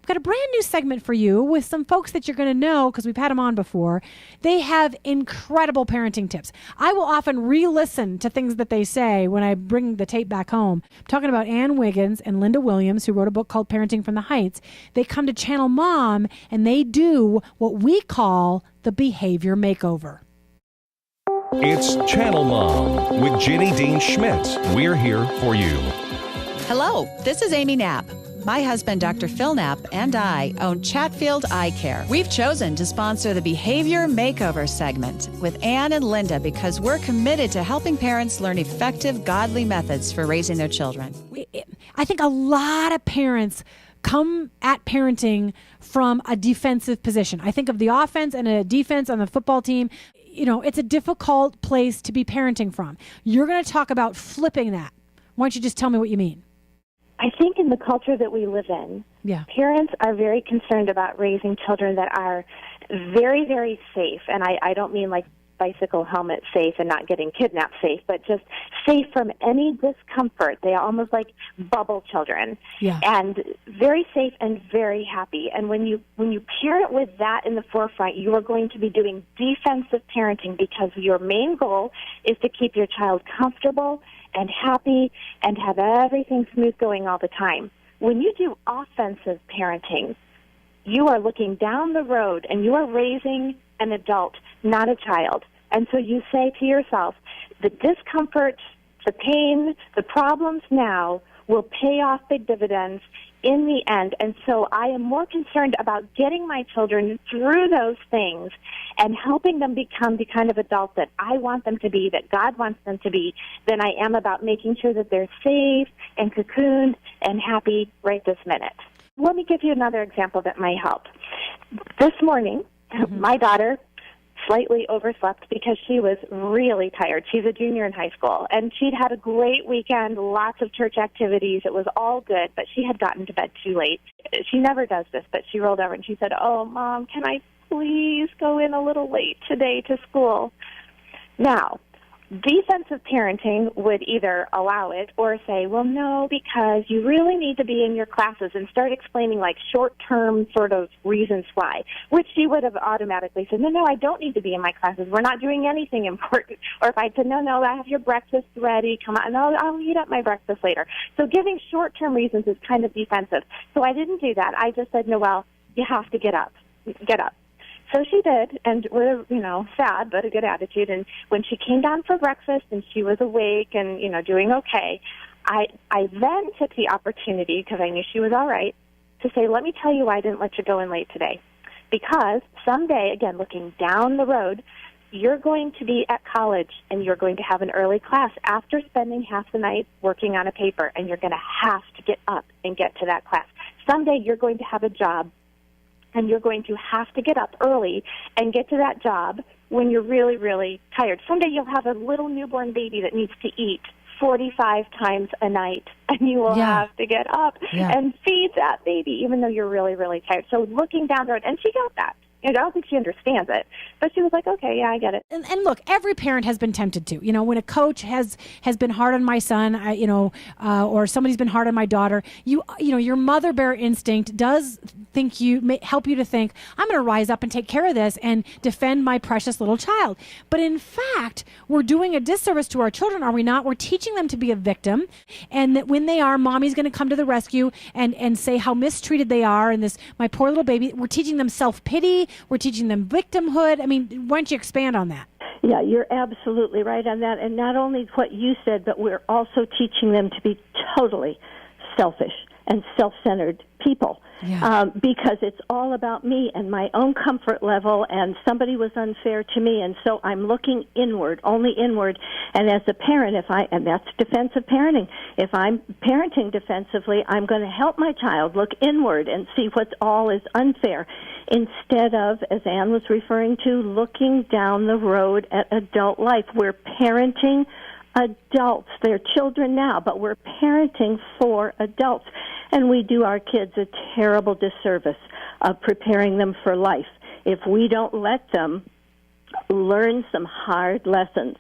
We've got a brand new segment for you with some folks that you're going to know because we've had them on before. They have incredible parenting tips. I will often re-listen to things that they say when I bring the tape back home. I'm talking about Anne Wiggins and Linda Williams, who wrote a book called Parenting from the Heights. They come to ChannelMom and they do what we call the Behavior Makeover. It's ChannelMom with Jenny Dean Schmidt. We're here for you. Hello, this is Amy Knapp. My husband, Dr. Phil Knapp, and I own Chatfield Eye Care. We've chosen to sponsor the Behavior Makeover segment with Anne and Linda because we're committed to helping parents learn effective, godly methods for raising their children. I think a lot of parents come at parenting from a defensive position. I think of the offense and a defense on the football team. You know, it's a difficult place to be parenting from. You're going to talk about flipping that. Why don't you just tell me what you mean? I think in the culture that we live in, parents are very concerned about raising children that are very, very safe. And I don't mean like bicycle helmet safe and not getting kidnapped safe, but just safe from any discomfort. They are almost like bubble children, and very safe and very happy. And when you parent with that in the forefront, you are going to be doing defensive parenting because your main goal is to keep your child comfortable and happy and have everything smooth going all the time. When you do offensive parenting, you are looking down the road and you are raising an adult, not a child. And so you say to yourself, the discomfort, the pain, the problems now will pay off big dividends in the end. And so I am more concerned about getting my children through those things and helping them become the kind of adult that I want them to be, that God wants them to be, than I am about making sure that they're safe and cocooned and happy right this minute. Let me give you another example that might help. This morning, my daughter slightly overslept because she was really tired. She's a junior in high school, and she'd had a great weekend, lots of church activities. It was all good, but she had gotten to bed too late. She never does this, but she rolled over and she said, "Oh, Mom, can I please go in a little late today to school?" Now, defensive parenting would either allow it or say, well, no, because you really need to be in your classes, and start explaining like short-term sort of reasons why, which she would have automatically said, no, I don't need to be in my classes. We're not doing anything important. Or if I said, no, I have your breakfast ready. Come on, no, I'll eat up my breakfast later. So giving short-term reasons is kind of defensive. So I didn't do that. I just said, Noelle, you have to get up. Get up. So she did, and with a, sad but a good attitude. And when she came down for breakfast and she was awake and, doing okay, I then took the opportunity, because I knew she was all right, to say, let me tell you why I didn't let you go in late today. Because someday, again, looking down the road, you're going to be at college and you're going to have an early class after spending half the night working on a paper, and you're going to have to get up and get to that class. Someday you're going to have a job, and you're going to have to get up early and get to that job when you're really, really tired. Someday you'll have a little newborn baby that needs to eat 45 times a night, and you will have to get up and feed that baby, even though you're really, really tired. So looking down the road, and she got that. I don't think she understands it, but she was like, okay, yeah, I get it. And look, every parent has been tempted to. When a coach has been hard on my son, or somebody's been hard on my daughter, your mother bear instinct does help you to think, I'm going to rise up and take care of this and defend my precious little child. But in fact, we're doing a disservice to our children, are we not? We're teaching them to be a victim, and that when they are, mommy's going to come to the rescue and say how mistreated they are, and this, my poor little baby. We're teaching them self-pity. We're teaching them victimhood. I mean, why don't you expand on that? Yeah, you're absolutely right on that. And not only what you said, but we're also teaching them to be totally selfish and self-centered people. Because it's all about me and my own comfort level, and somebody was unfair to me, and so I'm looking inward, only inward. And as a parent, and that's defensive parenting, if I'm parenting defensively, I'm going to help my child look inward and see what all is unfair, instead of, as Anne was referring to, looking down the road at adult life. We're parenting adults. They're children now, but we're parenting for adults. And we do our kids a terrible disservice of preparing them for life if we don't let them learn some hard lessons.